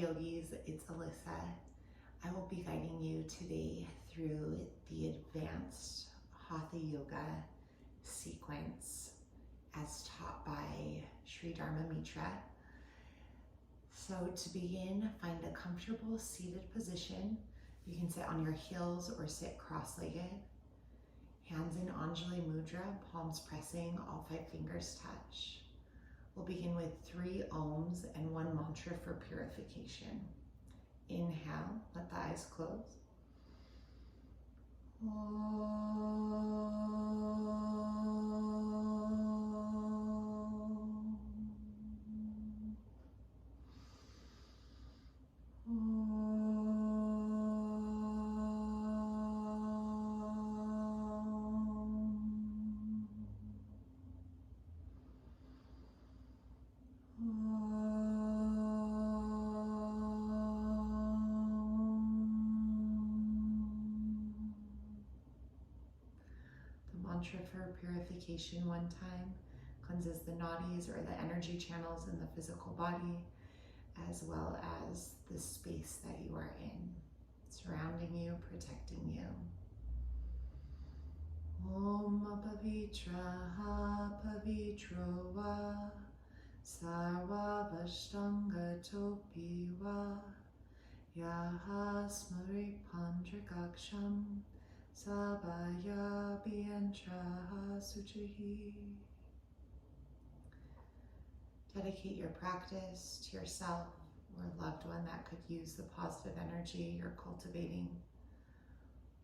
yogis, it's Alyssa. I will be guiding you today through the advanced Hatha yoga sequence as taught by Sri Dharma Mitra. So to begin, find a comfortable seated position. You can sit on your heels or sit cross-legged. Hands in Anjali Mudra, palms pressing, all 5 fingers touch. We'll begin with 3 Oms and 1 mantra for purification. Inhale, let the eyes close. Mantra for purification one time cleanses the nadis or the energy channels in the physical body, as well as the space that you are in, surrounding you, protecting you. Om Pavitraha Pavitro Va Sarva Vashtanga Topi Va Yaha Smari Pandrakaksham Sabaya Biantraha Suchihi. Dedicate your practice to yourself or a loved one that could use the positive energy you're cultivating,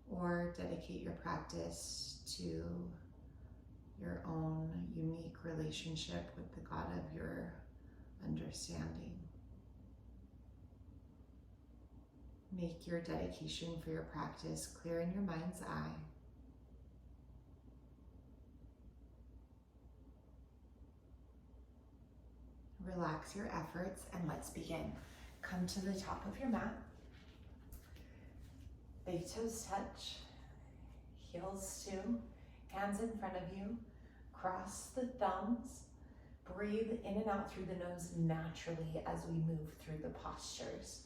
or dedicate your practice to your own unique relationship with the God of your understanding. Make your dedication for your practice clear in your mind's eye. Relax your efforts and let's begin. Come to the top of your mat. Big toes touch, heels too, hands in front of you. Cross the thumbs. Breathe in and out through the nose naturally as we move through the postures.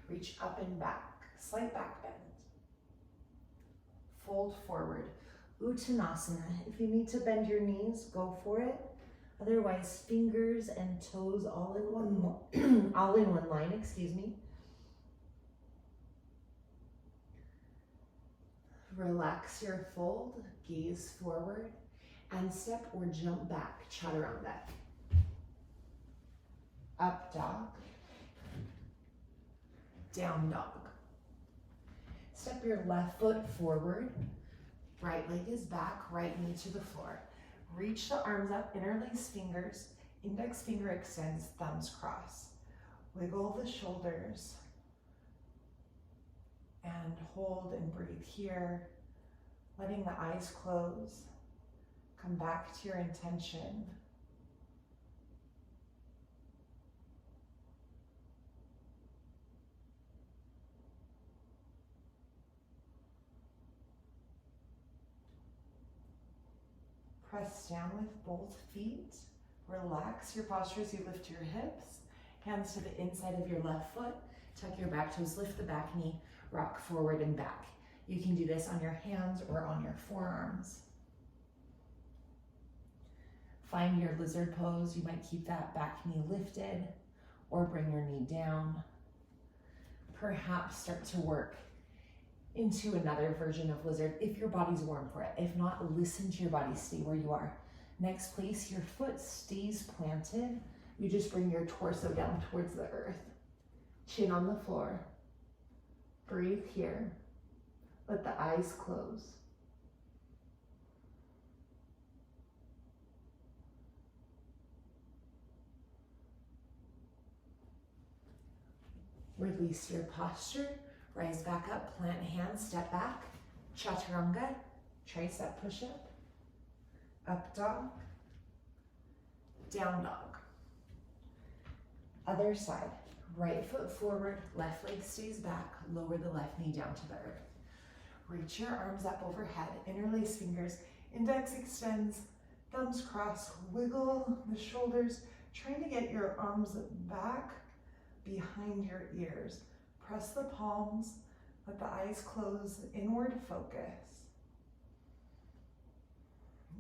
Reach up and back, slight back bend. Fold forward, Uttanasana. If you need to bend your knees, go for it. Otherwise, fingers and toes all in one line, excuse me. Relax your fold, gaze forward, and step or jump back, chaturanga. Up dog. Down dog. Step your left foot forward. Right leg is back, right knee to the floor. Reach the arms up, interlace fingers. Index finger extends, thumbs cross. Wiggle the shoulders. And hold and breathe here. Letting the eyes close. Come back to your intention. Press down with both feet. Relax your posture as you lift your hips. Hands to the inside of your left foot. Tuck your back toes, lift the back knee, rock forward and back. You can do this on your hands or on your forearms. Find your lizard pose. You might keep that back knee lifted or bring your knee down. Perhaps start to work into another version of lizard if your body's warm for it. If not, listen to your body, stay where you are. Next, place your foot stays planted. You just bring your torso down towards the earth. Chin on the floor. Breathe here. Let the eyes close. Release your posture. Rise back up, plant hands, step back. Chaturanga, tricep push-up. Up dog. Down dog. Other side. Right foot forward, left leg stays back. Lower the left knee down to the earth. Reach your arms up overhead, interlace fingers. Index extends, thumbs cross. Wiggle the shoulders, trying to get your arms back, behind your ears. Press the palms, let the eyes close, inward focus.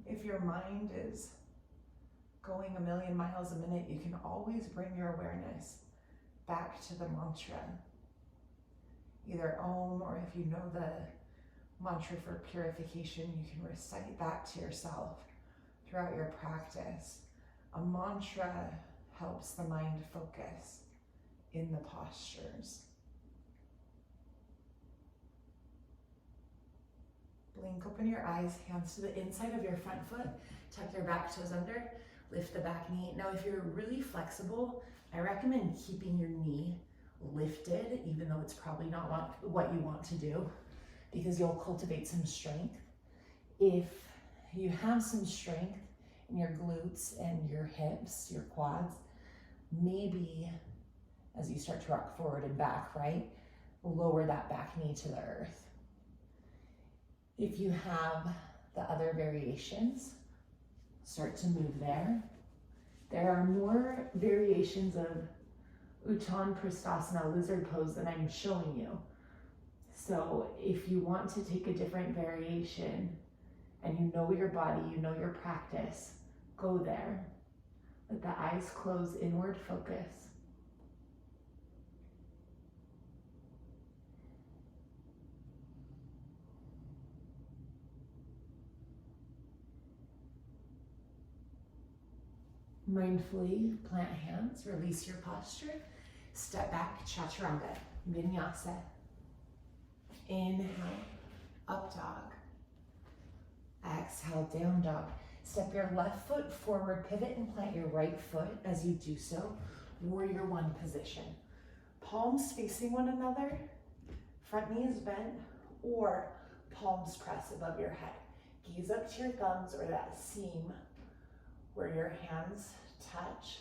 If your mind is going a million miles a minute, you can always bring your awareness back to the mantra. Either Om, or if you know the mantra for purification, you can recite that to yourself throughout your practice. A mantra helps the mind focus in the postures. Blink open your eyes, hands to the inside of your front foot, tuck your back toes under, lift the back knee. Now, if you're really flexible, I recommend keeping your knee lifted, even though it's probably not what you want to do, because you'll cultivate some strength. If you have some strength in your glutes and your hips, your quads, maybe as you start to rock forward and back, right, lower that back knee to the earth. If you have the other variations, start to move there. There are more variations of Uttan Prasthasana, lizard pose, that I'm showing you. So if you want to take a different variation and you know your body, you know your practice, go there. Let the eyes close, inward focus. Mindfully plant hands, release your posture, step back, chaturanga, vinyasa. Inhale, up dog. Exhale, down dog. Step your left foot forward, pivot and plant your right foot. As you do so, warrior one position. Palms facing one another, front knee is bent, or palms press above your head. Gaze up to your thumbs or that seam where your hands touch.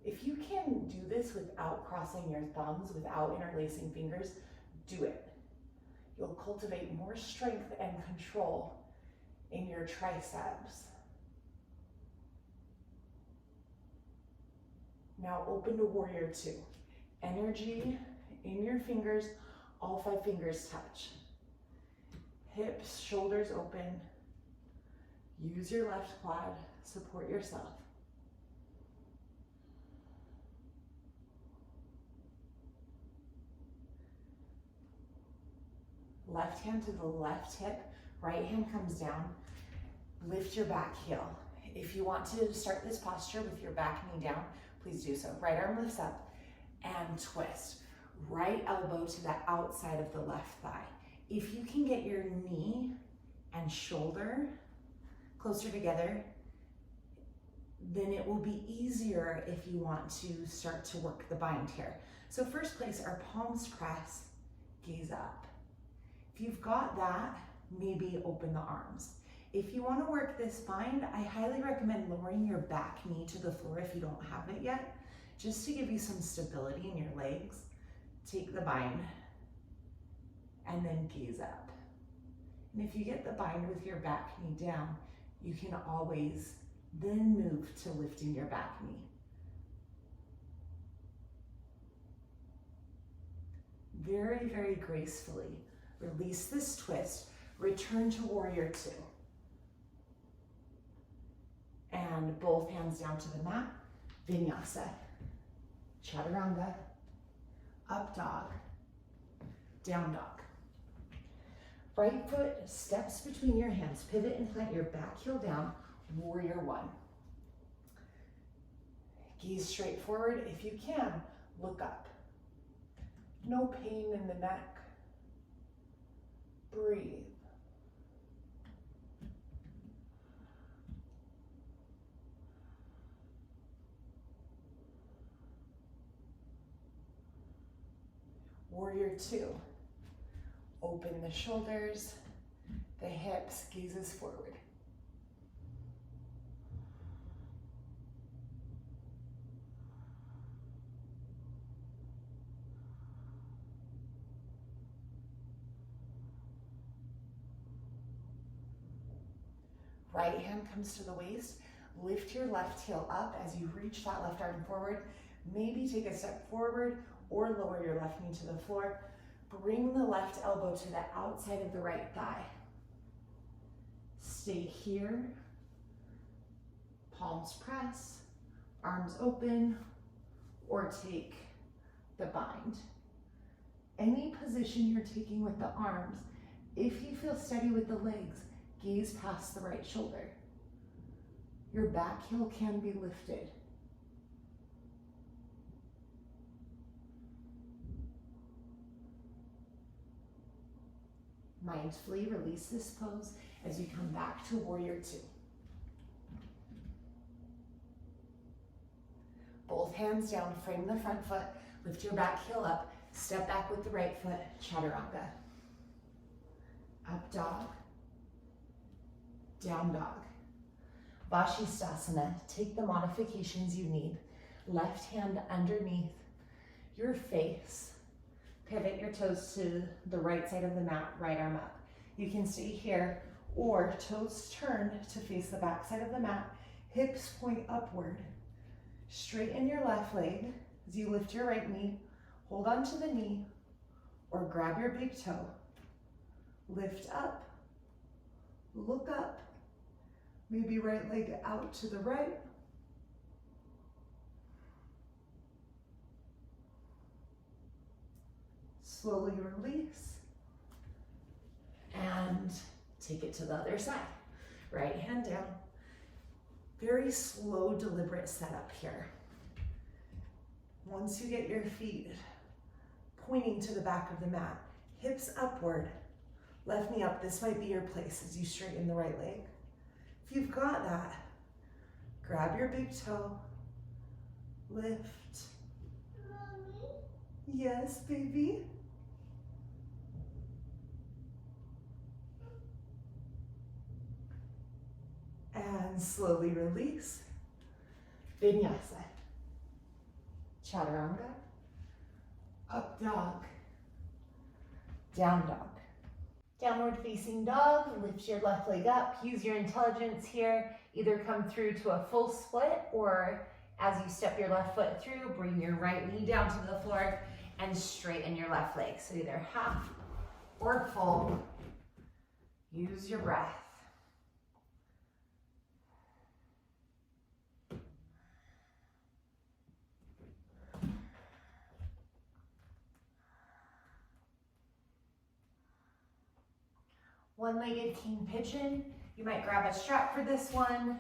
If you can do this without crossing your thumbs, without interlacing fingers, do it. You'll cultivate more strength and control in your triceps. Now open to warrior two. Energy in your fingers, all 5 fingers touch. Hips, shoulders open. Use your left quad, support yourself. Left hand to the left hip, right hand comes down. Lift your back heel. If you want to start this posture with your back knee down, please do so. Right arm lifts up and twist. Right elbow to the outside of the left thigh. If you can get your knee and shoulder closer together, then it will be easier if you want to start to work the bind here. So first place, our palms press, gaze up. If you've got that, maybe open the arms. If you want to work this bind, I highly recommend lowering your back knee to the floor if you don't have it yet, just to give you some stability in your legs. Take the bind and then gaze up. And if you get the bind with your back knee down, you can always then move to lifting your back knee. Very, very gracefully release this twist, return to warrior two. And both hands down to the mat, vinyasa, chaturanga, up dog, down dog. Right foot steps between your hands, pivot and plant your back heel down, warrior one. Gaze straight forward. If you can, look up. No pain in the neck. Breathe. Warrior two. Open the shoulders, the hips, gazes forward. Right hand comes to the waist. Lift your left heel up as you reach that left arm forward. Maybe take a step forward or lower your left knee to the floor. Bring the left elbow to the outside of the right thigh. Stay here. Palms press, arms open, or take the bind. Any position you're taking with the arms, if you feel steady with the legs, gaze past the right shoulder. Your back heel can be lifted. Mindfully release this pose as you come back to warrior two. Both hands down, frame the front foot, lift your back heel up, step back with the right foot, chaturanga. Up dog, down dog. Vashisthasana, take the modifications you need. Left hand underneath your face. Pivot your toes to the right side of the mat, right arm up. You can stay here or toes turned to face the back side of the mat, hips point upward. Straighten your left leg as you lift your right knee, hold on to the knee, or grab your big toe. Lift up, look up, maybe right leg out to the right. Slowly release, and take it to the other side. Right hand down. Very slow, deliberate setup here. Once you get your feet pointing to the back of the mat, hips upward, left knee up. This might be your place as you straighten the right leg. If you've got that, grab your big toe, lift. Mommy? Yes, baby? And slowly release. Vinyasa. Chaturanga. Up dog. Down dog. Downward facing dog. Lift your left leg up. Use your intelligence here. Either come through to a full split, or as you step your left foot through, bring your right knee down to the floor and straighten your left leg. So either half or full. Use your breath. One-legged king pigeon. You might grab a strap for this one.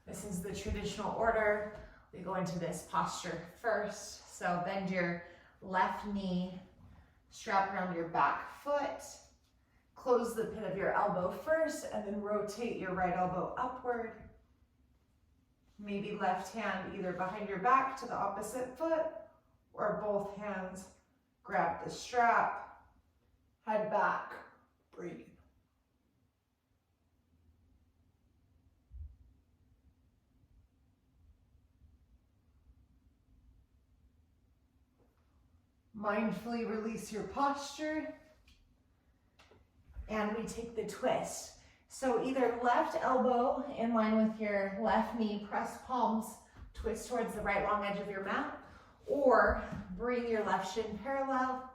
This is the traditional order. We go into this posture first. So bend your left knee, strap around your back foot, close the pit of your elbow first, and then rotate your right elbow upward. Maybe left hand either behind your back to the opposite foot, or both hands grab the strap, head back, breathe. Mindfully release your posture, and we take the twist. So either left elbow in line with your left knee, press palms, twist towards the right long edge of your mat, or bring your left shin parallel,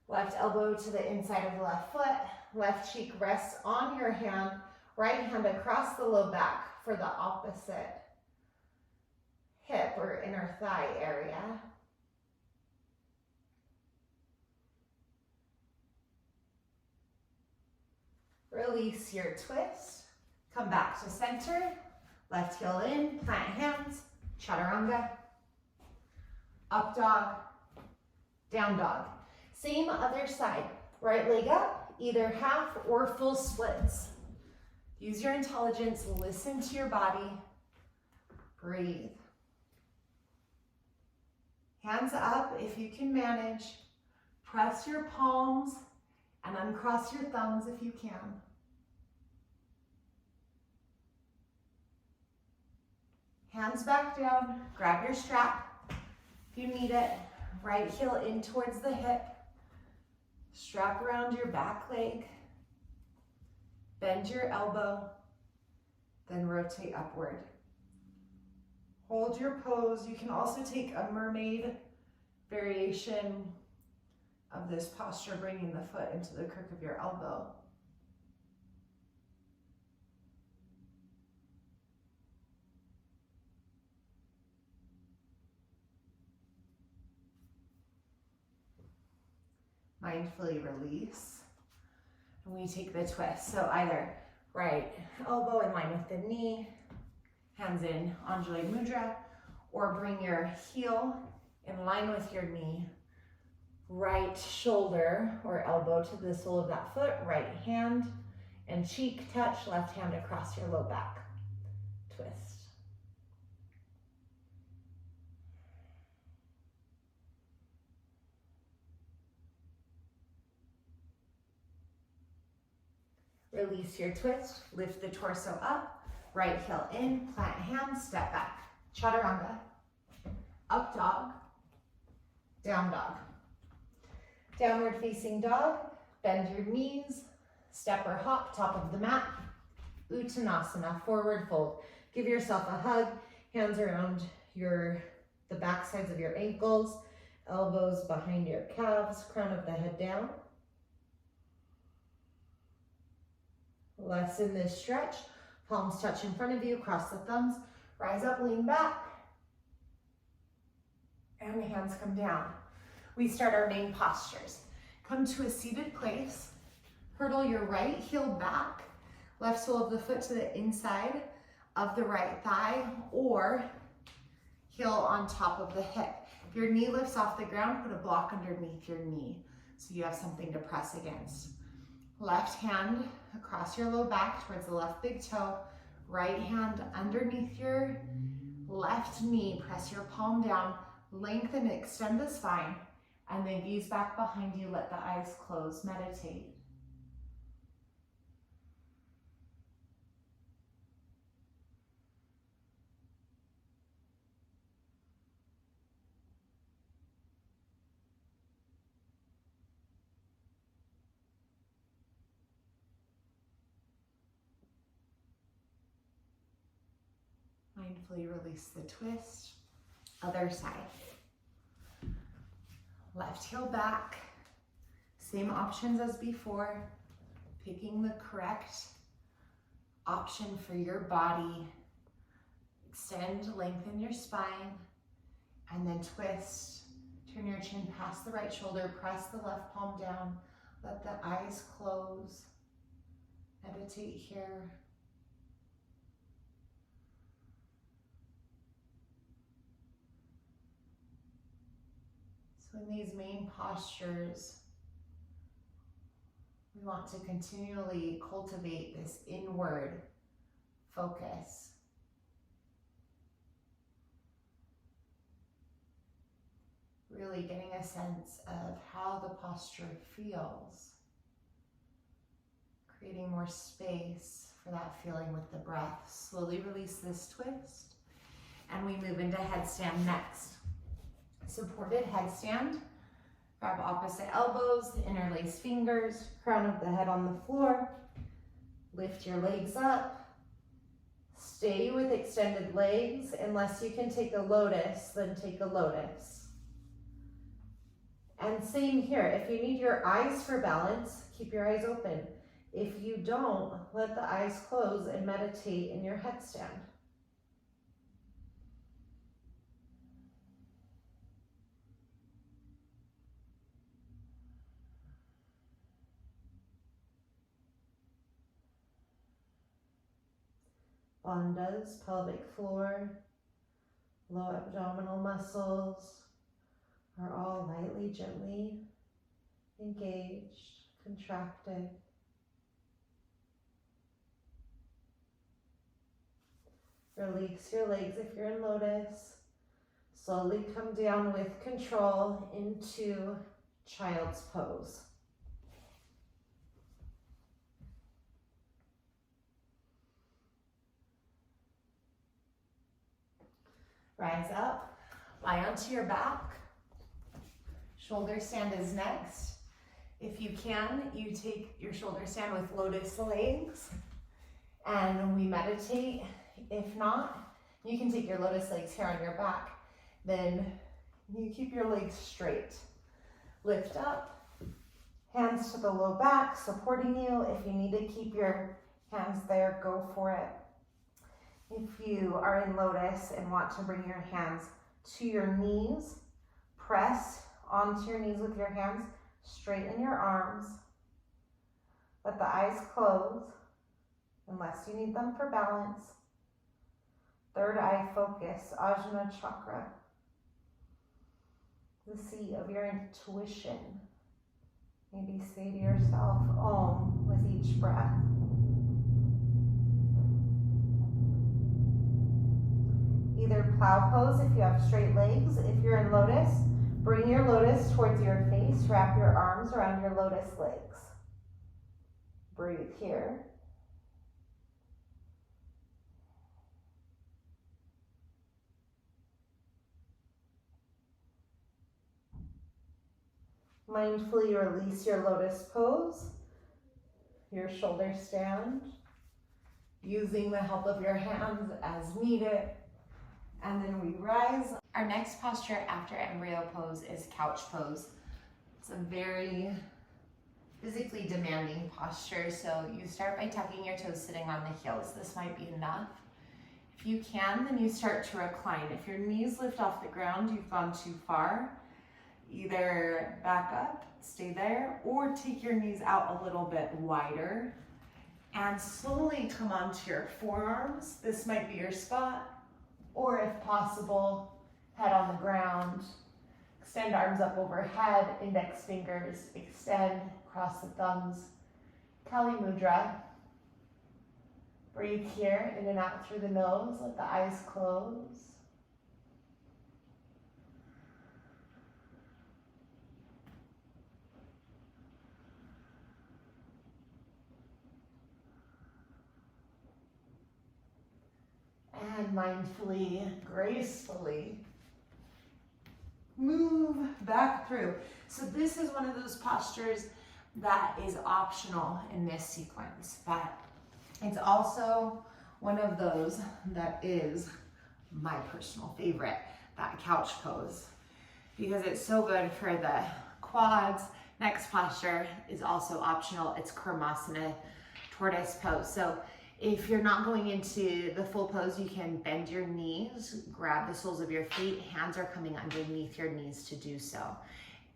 left elbow to the inside of the left foot, left cheek rests on your hand, right hand across the low back for the opposite hip or inner thigh area. Release your twist, come back to center, left heel in, plant hands, chaturanga, up dog, down dog. Same other side, right leg up, either half or full splits. Use your intelligence, listen to your body, breathe. Hands up if you can manage, press your palms, and uncross your thumbs if you can. Hands back down, grab your strap if you need it. Right heel in towards the hip. Strap around your back leg. Bend your elbow, then rotate upward. Hold your pose. You can also take a mermaid variation of this posture, bringing the foot into the crook of your elbow. Mindfully release. And we take the twist. So either right elbow in line with the knee, hands in Anjali Mudra, or bring your heel in line with your knee, right shoulder or elbow to the sole of that foot, right hand and cheek touch, left hand across your low back. Twist. Release your twist, lift the torso up, right heel in, plant hands, step back. Chaturanga, up dog, down dog. Downward facing dog, bend your knees, step or hop, top of the mat. Uttanasana, forward fold. Give yourself a hug, hands around the back sides of your ankles, elbows behind your calves, crown of the head down. Lessen this stretch, palms touch in front of you, cross the thumbs, rise up, lean back, and the hands come down. We start our main postures. Come to a seated place, hurdle your right heel back, left sole of the foot to the inside of the right thigh, or heel on top of the hip. If your knee lifts off the ground, put a block underneath your knee so you have something to press against. Left hand across your low back towards the left big toe, right hand underneath your left knee, press your palm down, lengthen, extend the spine, and then gaze back behind you, let the eyes close, meditate. Mindfully release the twist. Other side. Left heel back. Same options as before. Picking the correct option for your body. Extend, lengthen your spine, and then twist. Turn your chin past the right shoulder. Press the left palm down. Let the eyes close. Meditate here. So in these main postures, we want to continually cultivate this inward focus. Really getting a sense of how the posture feels. Creating more space for that feeling with the breath. Slowly release this twist, and we move into headstand next. Supported headstand. Grab opposite elbows, interlace fingers, crown of the head on the floor. Lift your legs up. Stay with extended legs. Unless you can take a lotus, then take a lotus. And same here, if you need your eyes for balance, keep your eyes open. If you don't, let the eyes close and meditate in your headstand. Bandhas, pelvic floor, low abdominal muscles are all lightly, gently engaged, contracted. Release your legs if you're in lotus. Slowly come down with control into child's pose. Rise up, lie onto your back. Shoulder stand is next. If you can, you take your shoulder stand with lotus legs and we meditate. If not, You can take your lotus legs here on your back. Then you keep your legs straight. Lift up, hands to the low back, supporting you. If you need to keep your hands there, go for it. If you are in lotus and want to bring your hands to your knees, press onto your knees with your hands, straighten your arms. Let the eyes close, unless you need them for balance. Third eye focus, Ajna chakra, the seat of your intuition. Maybe say to yourself, Om, with each breath. Either plow pose if you have straight legs. If you're in lotus, bring your lotus towards your face, wrap your arms around your lotus legs. Breathe here. Mindfully release your lotus pose, your shoulder stand, using the help of your hands as needed. And then we rise. Our next posture after embryo pose is couch pose. It's a very physically demanding posture, so you start by tucking your toes, sitting on the heels. This might be enough. If you can, then you start to recline. If your knees lift off the ground, you've gone too far. Either back up, stay there, or take your knees out a little bit wider and slowly come onto your forearms. This might be your spot. Or if possible, head on the ground. Extend arms up overhead, index fingers extend, cross the thumbs. Kali Mudra. Breathe here, in and out through the nose, let the eyes close. And mindfully, gracefully move back through. So this is one of those postures that is optional in this sequence, but it's also one of those that is my personal favorite, that couch pose, because it's so good for the quads. Next posture is also optional. It's Karmasana, tortoise pose. So if you're not going into the full pose, you can bend your knees, grab the soles of your feet, hands are coming underneath your knees to do so.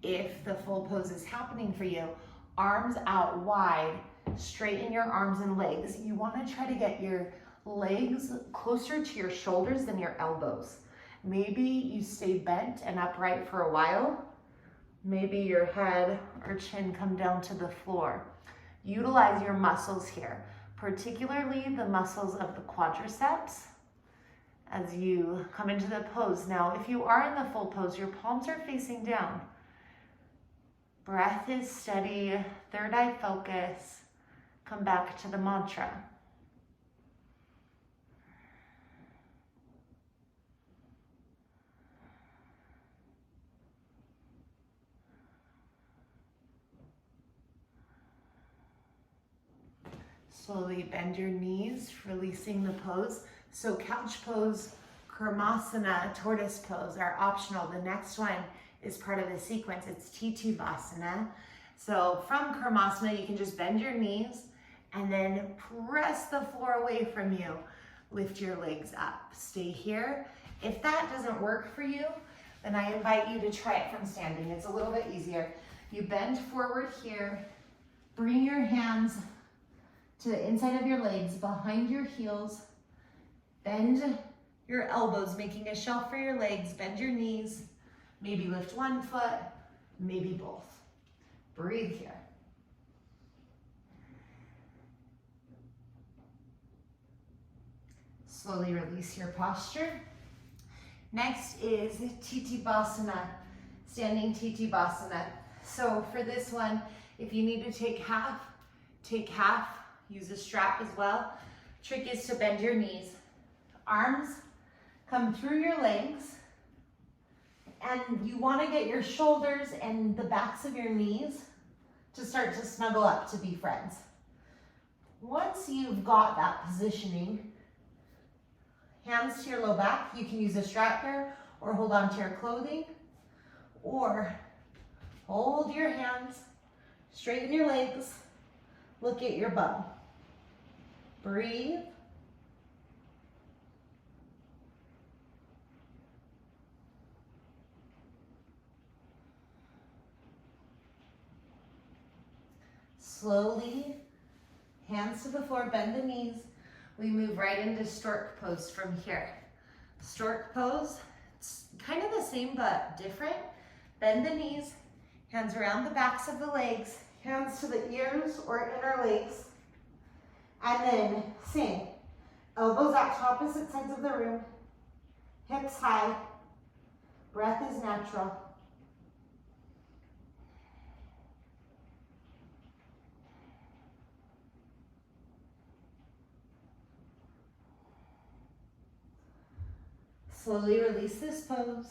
If the full pose is happening for you, arms out wide, straighten your arms and legs. You want to try to get your legs closer to your shoulders than your elbows. Maybe you stay bent and upright for a while. Maybe your head or chin come down to the floor. Utilize your muscles here, particularly the muscles of the quadriceps as you come into the pose. Now, if you are in the full pose, your palms are facing down. Breath is steady, third eye focus. Come back to the mantra. Slowly bend your knees, releasing the pose. So couch pose, Karmasana, tortoise pose are optional. The next one is part of the sequence. It's Titibhasana. So from Karmasana, you can just bend your knees and then press the floor away from you. Lift your legs up. Stay here. If that doesn't work for you, then I invite you to try it from standing. It's a little bit easier. You bend forward here. Bring your hands to the inside of your legs, behind your heels. Bend your elbows, making a shelf for your legs. Bend your knees. Maybe lift one foot, maybe both. Breathe here. Slowly release your posture. Next is Titibhasana, standing Titibhasana. So for this one, if you need to take half, take half. Use a strap as well. Trick is to bend your knees. Arms come through your legs. And you want to get your shoulders and the backs of your knees to start to snuggle up to be friends. Once you've got that positioning, Hands to your low back. You can use a strap here or hold on to your clothing, or hold your hands, straighten your legs, look at your bum. Breathe. Slowly, hands to the floor, bend the knees. We move right into stork pose from here. Stork pose, it's kind of the same but different. Bend the knees, hands around the backs of the legs, hands to the ears or inner legs. And then same. Elbows out to opposite sides of the room. Hips high. Breath is natural. Slowly release this pose.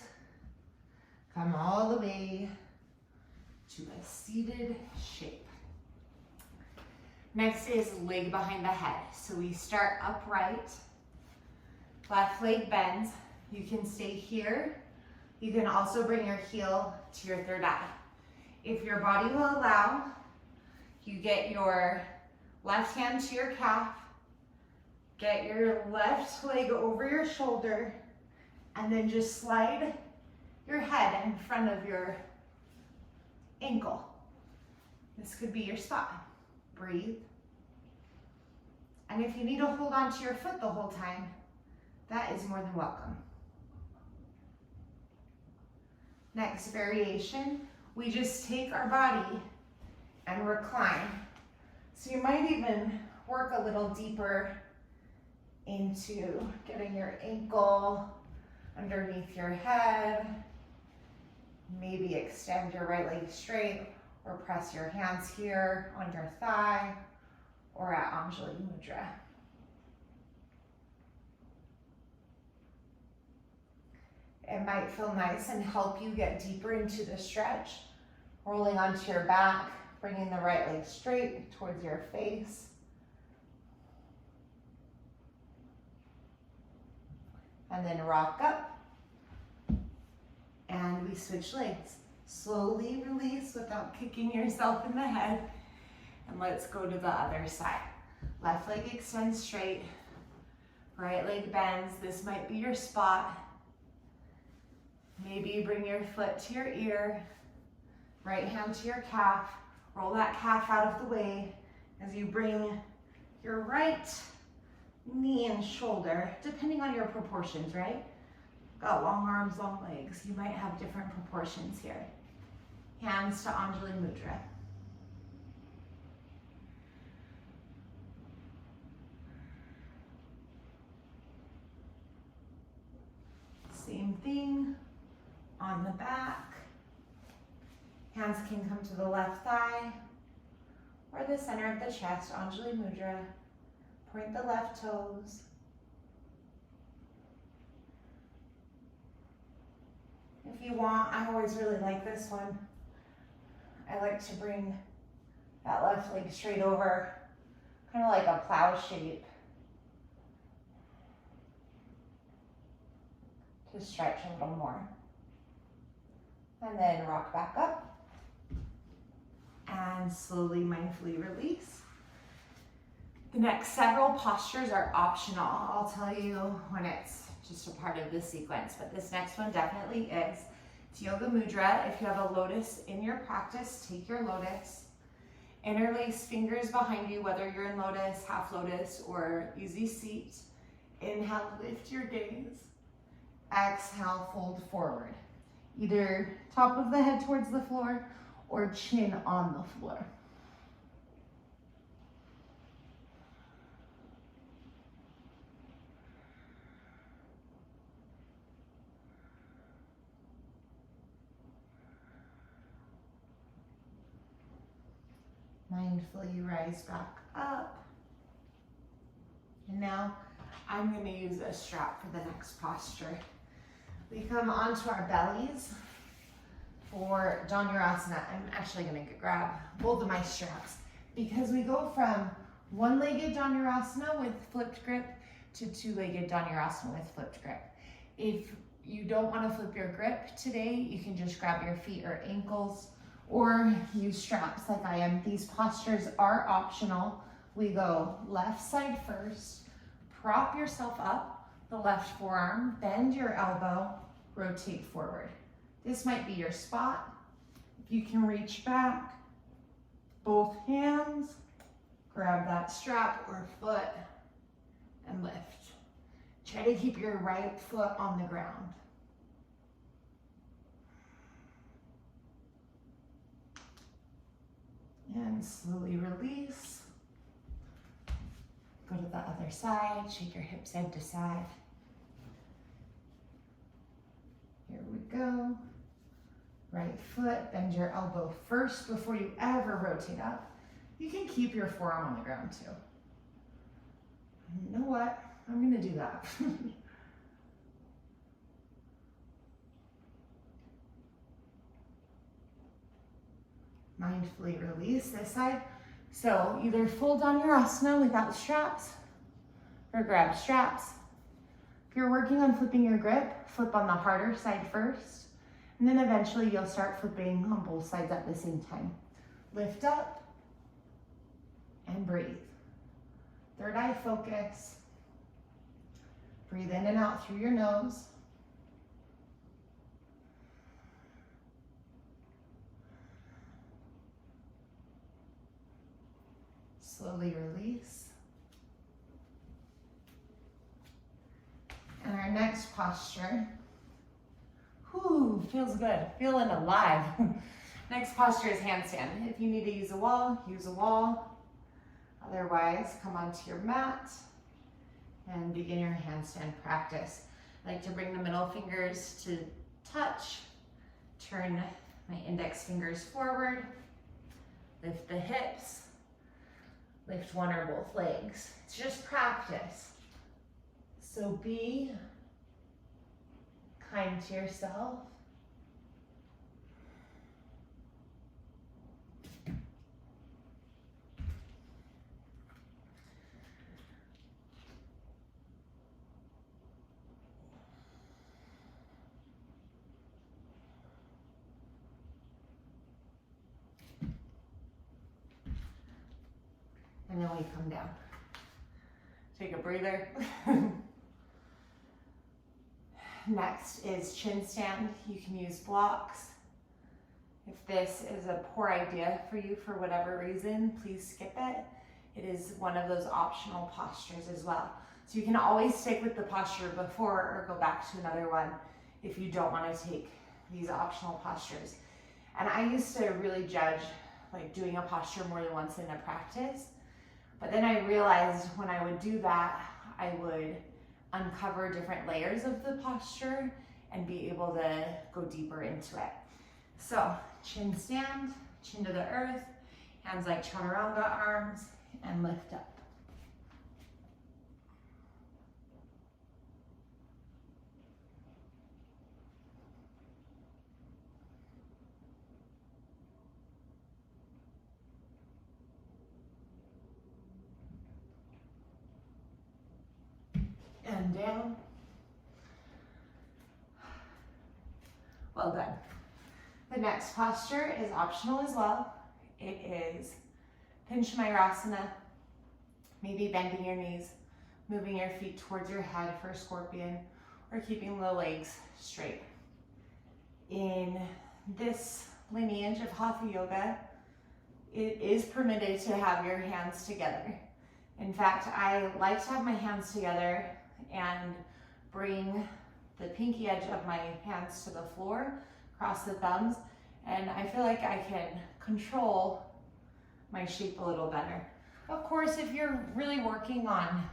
Come all the way to a seated shape. Next is leg behind the head. So we start upright. Left leg bends. You can stay here. You can also bring your heel to your third eye. If your body will allow, you get your left hand to your calf. Get your left leg over your shoulder. And then just slide your head in front of your ankle. This could be your spot. Breathe. And if you need to hold on to your foot the whole time, that is more than welcome. Next variation, we just take our body and recline. So you might even work a little deeper into getting your ankle underneath your head. Maybe extend your right leg straight or press your hands here on your thigh or at Anjali Mudra. It might feel nice and help you get deeper into the stretch. Rolling onto your back, bringing the right leg straight towards your face. And then rock up. And we switch legs. Slowly release without kicking yourself in the head. And let's go to the other side. Left leg extends straight. Right leg bends. This might be your spot. Maybe bring your foot to your ear. Right hand to your calf. Roll that calf out of the way as you bring your right knee and shoulder, depending on your proportions, right? Got long arms, long legs. You might have different proportions here. Hands to Anjali Mudra. Same thing on the back. Hands can come to the left thigh or the center of the chest, Anjali Mudra. Point the left toes. If you want, I always really like this one. I like to bring that left leg straight over, kind of like a plow shape, to stretch a little more. And then rock back up and slowly, mindfully release. The next several postures are optional. I'll tell you when it's just a part of the sequence, but this next one definitely is. It's Yoga Mudra. If you have a lotus in your practice, take your lotus. Interlace fingers behind you, whether you're in lotus, half lotus, or easy seat. Inhale, lift your gaze. Exhale, fold forward. Either top of the head towards the floor or chin on the floor. Mindfully rise back up. And now I'm going to use a strap for the next posture. We come onto our bellies for Dhanurasana. I'm actually going to grab both of my straps because we go from one-legged Dhanurasana with flipped grip to two-legged Dhanurasana with flipped grip. If you don't want to flip your grip today, you can just grab your feet or ankles or use straps like I am. These postures are optional. We go left side first, prop yourself up, the left forearm, bend your elbow, rotate forward. This might be your spot. If you can reach back, both hands, grab that strap or foot and lift. Try to keep your right foot on the ground. And slowly release. Go to the other side, shake your hips side to side. Here we go. Right foot, bend your elbow first before you ever rotate up. You can keep your forearm on the ground too. You know what? I'm gonna do that. Mindfully release this side. So either full Dhanurasana without straps or grab straps. If you're working on flipping your grip, flip on the harder side first, and then eventually you'll start flipping on both sides at the same time. Lift up and breathe. Third eye focus. Breathe in and out through your nose. Slowly release. And our next posture, feels good, feeling alive. Next posture is handstand. If you need to use a wall, use a wall. Otherwise, come onto your mat and begin your handstand practice. I like to bring the middle fingers to touch, turn my index fingers forward, lift the hips, lift one or both legs. It's just practice. So be kind to yourself. And then we come down. Take a breather. Next is chin stand. You can use blocks. If this is a poor idea for you for whatever reason, please skip it. It is one of those optional postures as well. So you can always stick with the posture before or go back to another one if you don't want to take these optional postures. And I used to really judge like doing a posture more than once in a practice. But then I realized when I would do that, I would uncover different layers of the posture and be able to go deeper into it. So chin stand, chin to the earth, hands like chaturanga arms, and lift up. And down. Well done. The next posture is optional as well. It is Pinchamayurasana, maybe bending your knees, moving your feet towards your head for scorpion, or keeping the legs straight. In this lineage of Hatha Yoga, it is permitted to have your hands together. In fact, I like to have my hands together and bring the pinky edge of my hands to the floor, cross the thumbs, and I feel like I can control my shape a little better. Of course, if you're really working on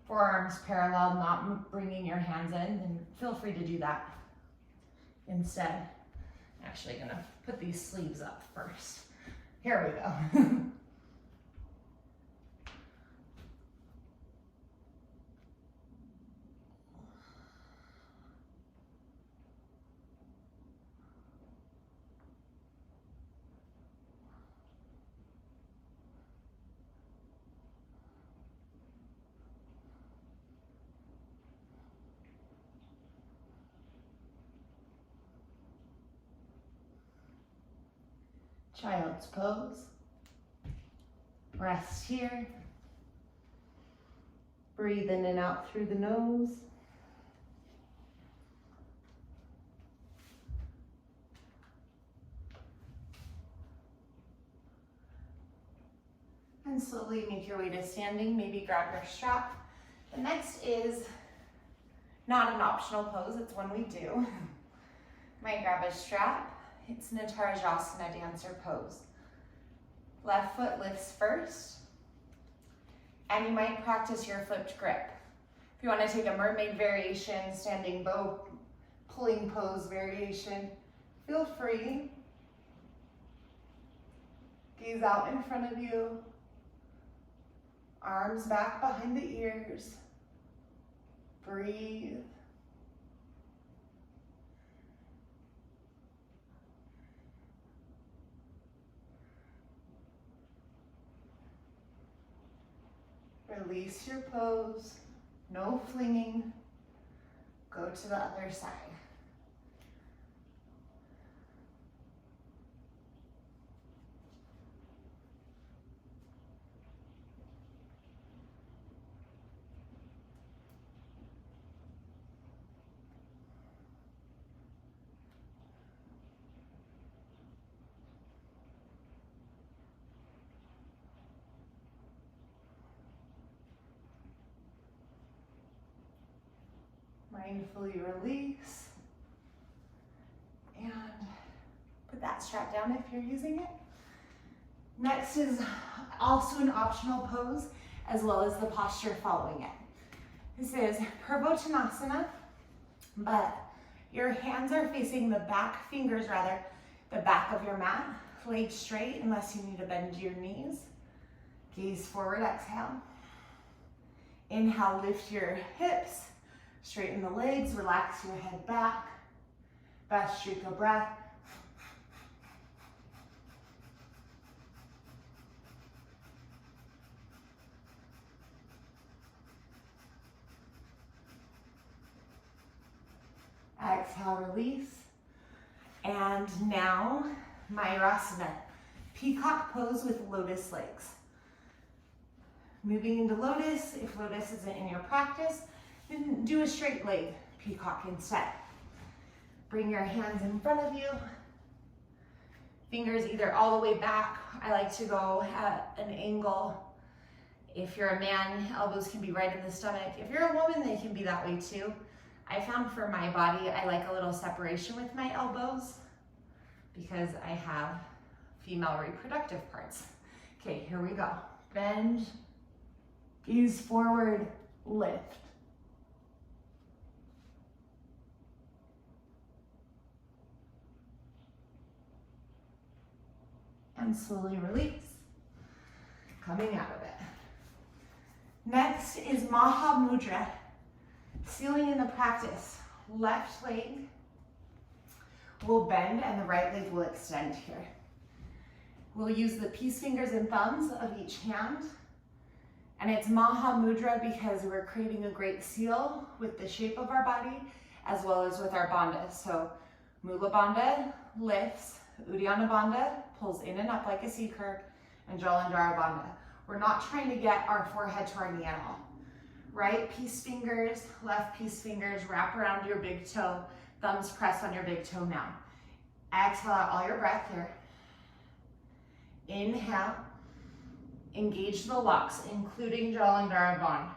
forearms parallel, not bringing your hands in, then feel free to do that instead. I'm actually gonna put these sleeves up first. Here we go. Child's pose. Rest here. Breathe in and out through the nose. And slowly make your way to standing. Maybe grab your strap. The next is not an optional pose, it's one we do. Might grab a strap. It's Natarajasana dancer pose. Left foot lifts first. And you might practice your flipped grip. If you want to take a mermaid variation, standing bow, pulling pose variation, feel free. Gaze out in front of you. Arms back behind the ears. Breathe. Release your pose. No flinging. Go to the other side. Mindfully release and put that strap down if you're using it. Next is also an optional pose as well as the posture following it. This is Purvottanasana, but your hands are facing the back, fingers rather, the back of your mat, legs straight unless you need to bend your knees. Gaze forward, exhale. Inhale, lift your hips. Straighten the legs, relax your head back. Vastrika breath. Exhale, release. And now, Mayurasana. Peacock pose with lotus legs. Moving into lotus, if lotus isn't in your practice, then do a straight leg peacock instead. Bring your hands in front of you. Fingers either all the way back. I like to go at an angle. If you're a man, elbows can be right in the stomach. If you're a woman, they can be that way too. I found for my body, I like a little separation with my elbows because I have female reproductive parts. Okay, here we go. Bend, gaze forward, lift. And slowly release, coming out of it. Next is Maha Mudra, sealing in the practice. Left leg will bend and the right leg will extend here. We'll use the peace fingers and thumbs of each hand. And it's Maha Mudra because we're creating a great seal with the shape of our body as well as with our bandha. So Mula Bandha lifts, Uddiyana Bandha pulls in and up like a C curve, and Jalandhara Bandha. We're not trying to get our forehead to our knee at all. Right peace fingers, left peace fingers, wrap around your big toe, thumbs press on your big toe now. Exhale out all your breath here. Inhale, engage the locks, including Jalandhara Bandha.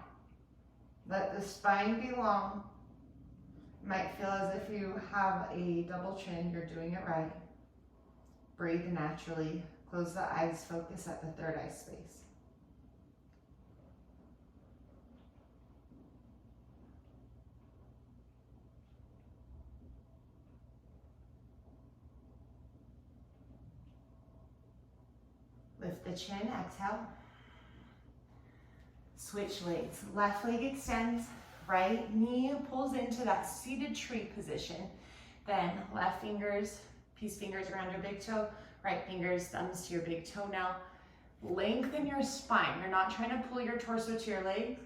Let the spine be long. Might feel as if you have a double chin, you're doing it right. Breathe naturally. Close the eyes, focus at the third eye space. Lift the chin, exhale. Switch legs. Left leg extends, right knee pulls into that seated tree position. Then left fingers, peace fingers around your big toe, right fingers, thumbs to your big toe now. Lengthen your spine. You're not trying to pull your torso to your legs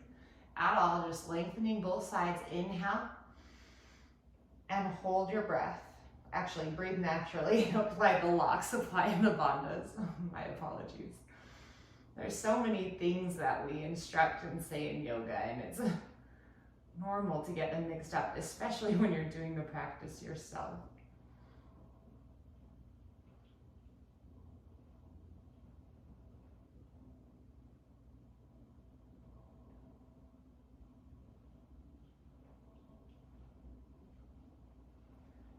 at all, just lengthening both sides. Inhale and hold your breath. actually breathe naturally, apply the locks, apply the bandhas. My apologies. There's so many things that we instruct and say in yoga, and it's normal to get them mixed up, especially when you're doing the practice yourself.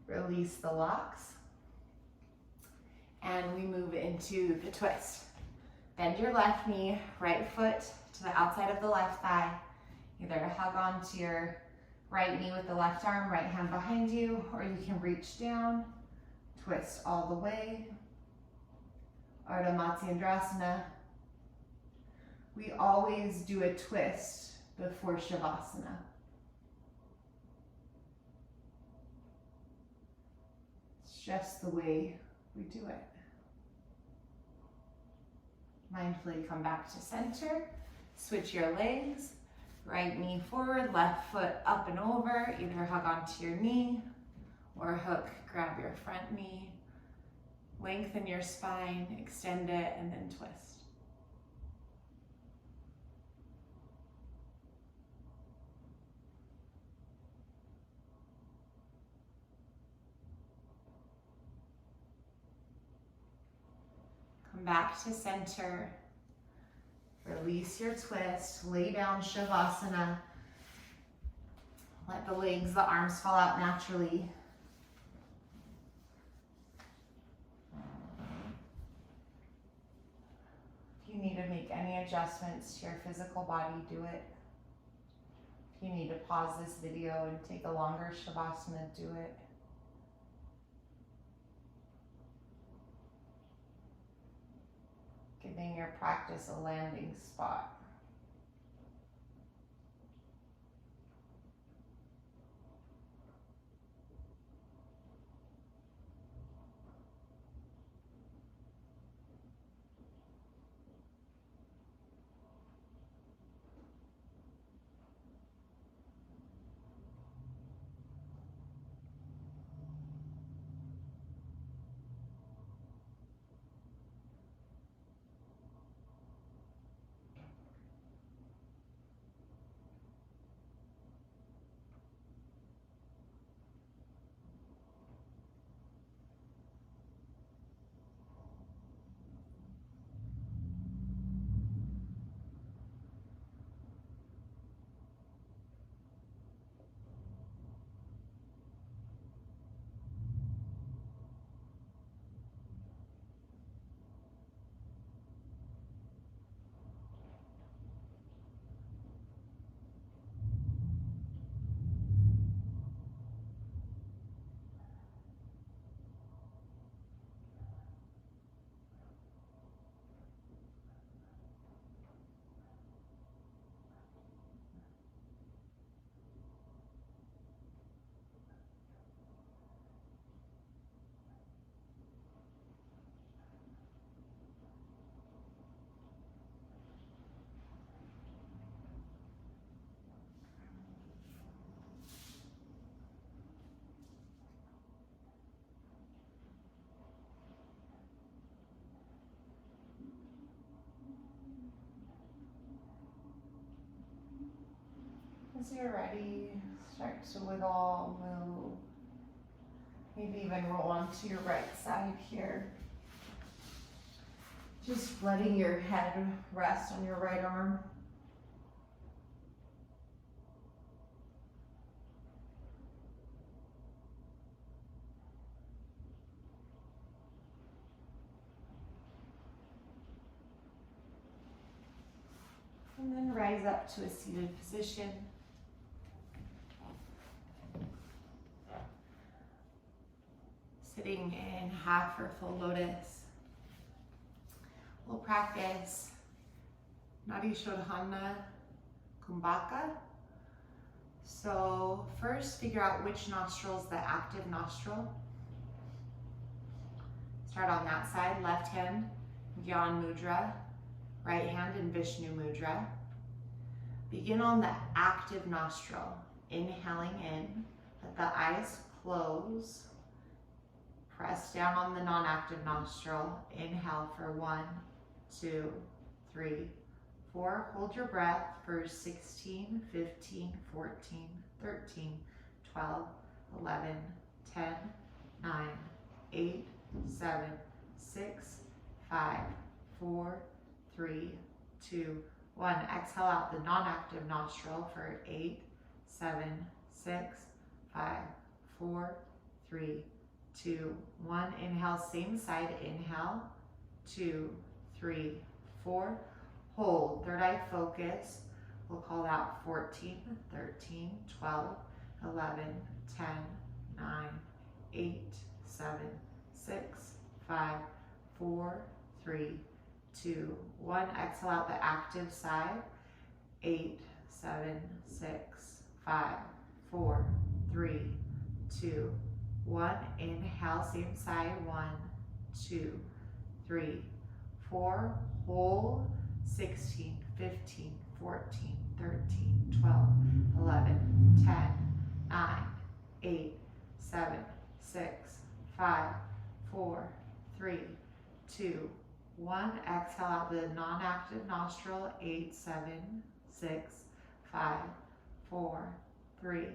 Release the locks. And we move into the twist. Bend your left knee, right foot to the outside of the left thigh. Either hug onto your right knee with the left arm, right hand behind you, or you can reach down, twist all the way. Ardha Matsyendrasana. We always do a twist before Shavasana. It's just the way we do it. Mindfully come back to center, switch your legs, right knee forward, left foot up and over, either hug onto your knee or hook, grab your front knee, lengthen your spine, extend it, and then twist. Come back to center. Release your twist. Lay down Shavasana. Let the legs, the arms fall out naturally. If you need to make any adjustments to your physical body, do it. If you need to pause this video and take a longer Shavasana, do it. Giving your practice a landing spot. As you're ready, start to wiggle, move. Maybe even roll onto your right side here. Just letting your head rest on your right arm. And then rise up to a seated position. Sitting in half or full lotus. We'll practice Nadi Shodhana Kumbhaka. So first figure out which nostril is the active nostril. Start on that side, left hand, Gyan Mudra, right hand in Vishnu Mudra. Begin on the active nostril, inhaling in, let the eyes close. Press down on the non-active nostril. Inhale for 1, 2, 3, 4. Hold your breath for 16, 15, 14, 13, 12, 11, 10, 9, 8, 7, 6, 5, 4, 3, 2, 1. Exhale out the non-active nostril for 8, 7, 6, 5, 4, 3, 2, 1. Inhale, same side. Inhale, 2, 3, 4. Hold. Third eye focus. We'll call that 14, 13, 12, 11, 10, 9, 8, 7, 6, 5, 4, 3, 2, 1. Exhale out the active side. 8, 7, 6, 5, 4, 3, 2, 1. Inhale, same side. 1, 2, 3, 4. Hold. 16, 15, 14, 13, 12, 11, 10, 9, 8, 7, 6, 5, 4, 3, 2, 1. Exhale out the non-active nostril. 8, 7, 6, 5, 4, 3,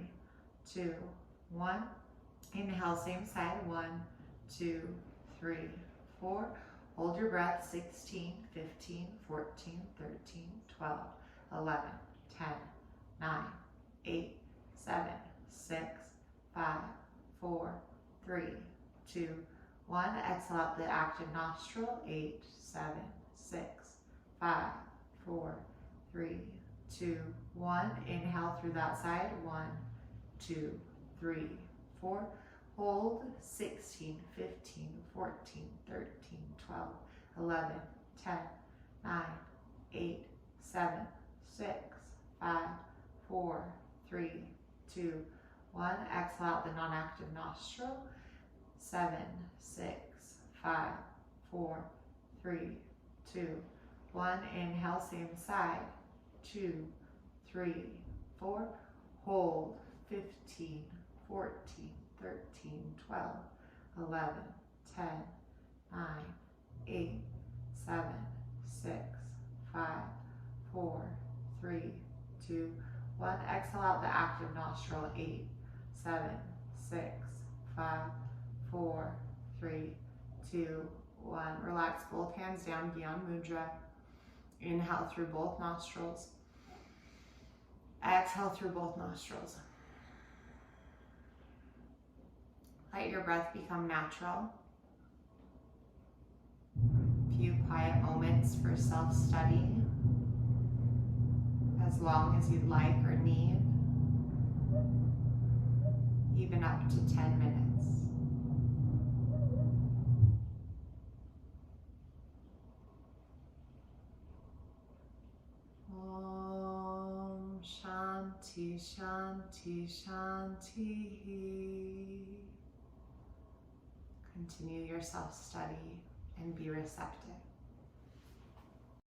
2, 1. Inhale, same side. 1, 2, 3, 4. Hold your breath. 16, 15, 14, 13, 12, 11, 10, 9, 8, 7, 6, 5, 4, 3, 2, 1. Exhale out the active nostril. 8, 7, 6, 5, 4, 3, 2, 1. Inhale through that side. 1, 2, 3, 4. Hold. 16, 15, 14, 13, 12, 11, 10, 9, 8, 7, 6, 5, 4, 3, 2, 1. Exhale out the non-active nostril. 7, 6, 5, 4, 3, 2, 1. Inhale, same side. 2, 3, 4. Hold. 15, 14, 13, 12, 11, 10, 9, 8, 7, 6, 5, 4, 3, 2, 1. Exhale out the active nostril. 8, 7, 6, 5, 4, 3, 2, 1. Relax both hands down, Gyan Mudra. Inhale through both nostrils. Exhale through both nostrils. Let your breath become natural. A few quiet moments for self-study, as long as you'd like or need, even up to 10 minutes. Om Shanti Shanti Shanti. Continue your self-study and be receptive.